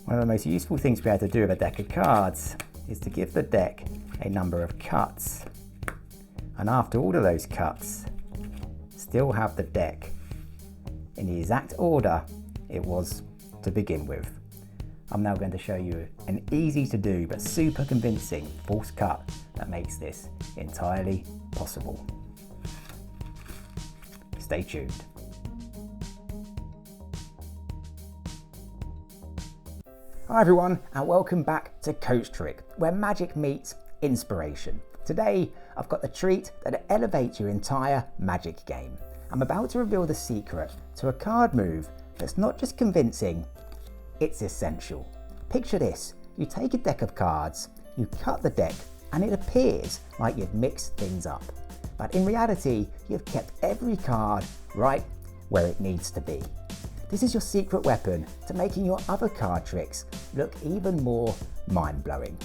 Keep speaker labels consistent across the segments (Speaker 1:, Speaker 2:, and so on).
Speaker 1: One of the most useful things to be able to do with a deck of cards is to give the deck a number of cuts. And after all of those cuts, still have the deck in the exact order it was to begin with. I'm now going to show you an easy to do but super convincing false cut that makes this entirely possible. Stay tuned. Hi everyone, and welcome back to Coach Trick, where magic meets inspiration. Today, I've got the treat that elevates your entire magic game. I'm about to reveal the secret to a card move that's not just convincing, it's essential. Picture this, you take a deck of cards, you cut the deck, and it appears like you've mixed things up. But in reality, you've kept every card right where it needs to be. This is your secret weapon to making your other card tricks look even more mind-blowing.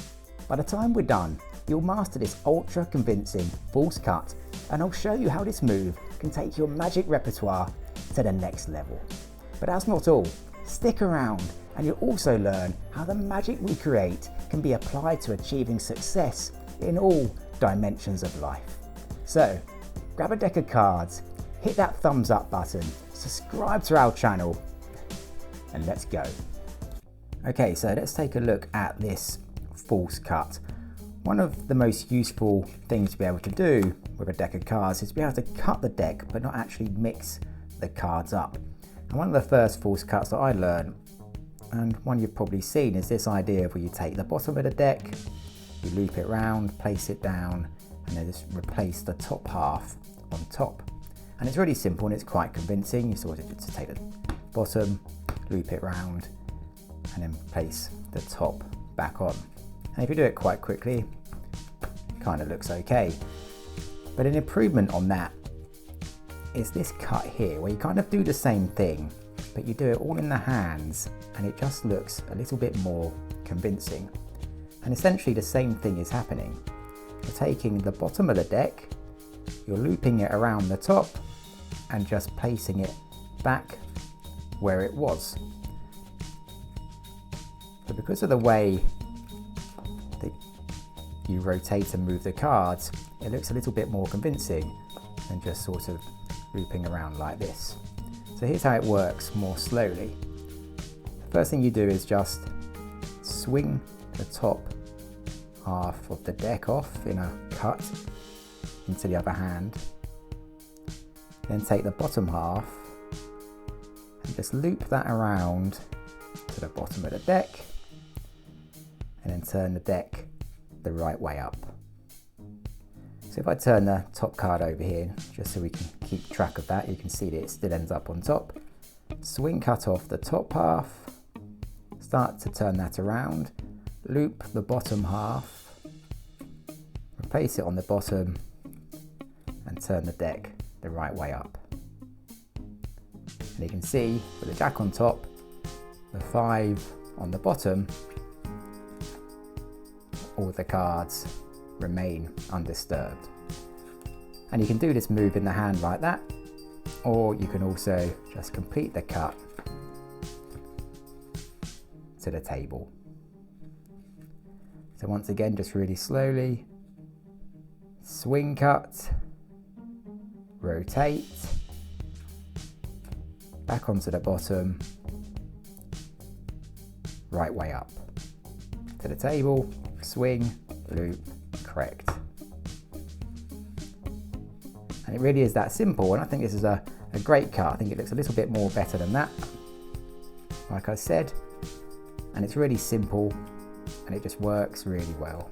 Speaker 1: By the time we're done, you'll master this ultra convincing false cut, and I'll show you how this move can take your magic repertoire to the next level. But that's not all. Stick around and you'll also learn how the magic we create can be applied to achieving success in all dimensions of life. So, grab a deck of cards, hit that thumbs up button, subscribe to our channel, and let's go. Okay, so let's take a look at this false cut. One of the most useful things to be able to do with a deck of cards is to be able to cut the deck but not actually mix the cards up. And one of the first false cuts that I learned, and one you've probably seen, is this idea of where you take the bottom of the deck, you loop it round, place it down, and then just replace the top half on top. And it's really simple and it's quite convincing. You sort of just take the bottom, loop it round, and then place the top back on. And if you do it quite quickly, it kind of looks okay. But an improvement on that is this cut here, where you kind of do the same thing, but you do it all in the hands, and it just looks a little bit more convincing. And essentially the same thing is happening. You're taking the bottom of the deck, you're looping it around the top, and just placing it back where it was. But because of the way that you rotate and move the cards, it looks a little bit more convincing than just sort of looping around like this. So here's how it works more slowly. The first thing you do is just swing the top half of the deck off in a cut into the other hand. Then take the bottom half and just loop that around to the bottom of the deck, and then turn the deck the right way up. So if I turn the top card over here, just so we can keep track of that, you can see that it still ends up on top. Swing cut off the top half, start to turn that around, loop the bottom half, replace it on the bottom, and turn the deck the right way up. And you can see with the jack on top, the 5 on the bottom, all the cards remain undisturbed. And you can do this move in the hand like that, or you can also just complete the cut to the table. So once again, just really slowly, swing cut, rotate, back onto the bottom, right way up, to the table, swing, loop, correct. And it really is that simple, and I think this is a great cut. I think it looks a little bit more better than that, like I said, and it's really simple and it just works really well.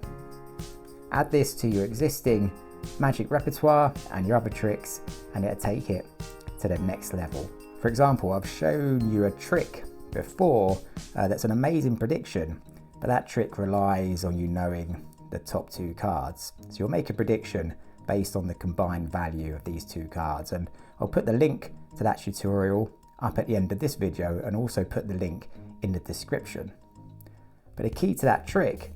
Speaker 1: Add this to your existing magic repertoire and your other tricks, and it'll take it to the next level. For example, I've shown you a trick before that's an amazing prediction, but that trick relies on you knowing the top 2 cards. So you'll make a prediction based on the combined value of these 2 cards, and I'll put the link to that tutorial up at the end of this video and also put the link in the description. But the key to that trick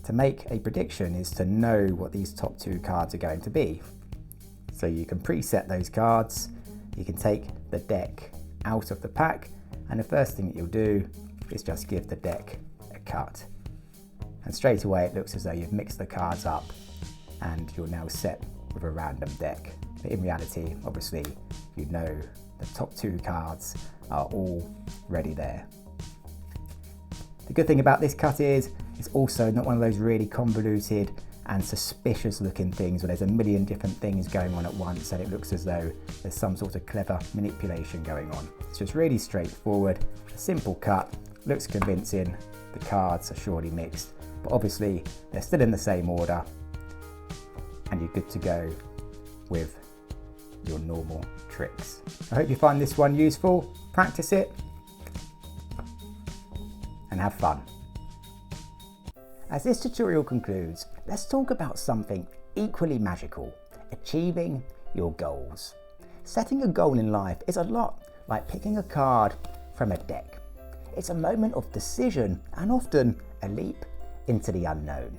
Speaker 1: to make a prediction is to know what these top 2 cards are going to be. So you can preset those cards, you can take the deck out of the pack, and the first thing that you'll do is just give the deck a cut. And straight away it looks as though you've mixed the cards up and you're now set with a random deck. But in reality, obviously, you know the top 2 cards are already there. The good thing about this cut is it's also not one of those really convoluted and suspicious looking things where there's a million different things going on at once and it looks as though there's some sort of clever manipulation going on. It's just really straightforward, a simple cut, looks convincing, the cards are surely mixed, but obviously they're still in the same order and you're good to go with your normal tricks. I hope you find this one useful, practice it and have fun. As this tutorial concludes, let's talk about something equally magical, achieving your goals. Setting a goal in life is a lot like picking a card from a deck. It's a moment of decision and often a leap into the unknown.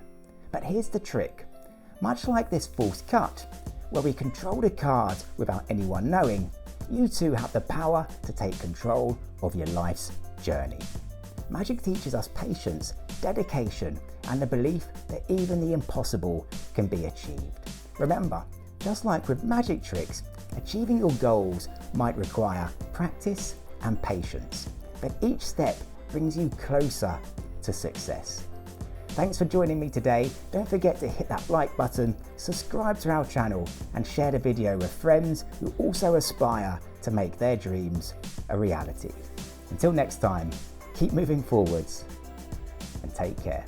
Speaker 1: But here's the trick. Much like this false cut, where we control the cards without anyone knowing, you too have the power to take control of your life's journey. Magic teaches us patience, dedication, and the belief that even the impossible can be achieved. Remember, just like with magic tricks, achieving your goals might require practice and patience, but each step brings you closer to success. Thanks for joining me today. Don't forget to hit that like button, subscribe to our channel, and share the video with friends who also aspire to make their dreams a reality. Until next time, keep moving forwards and take care.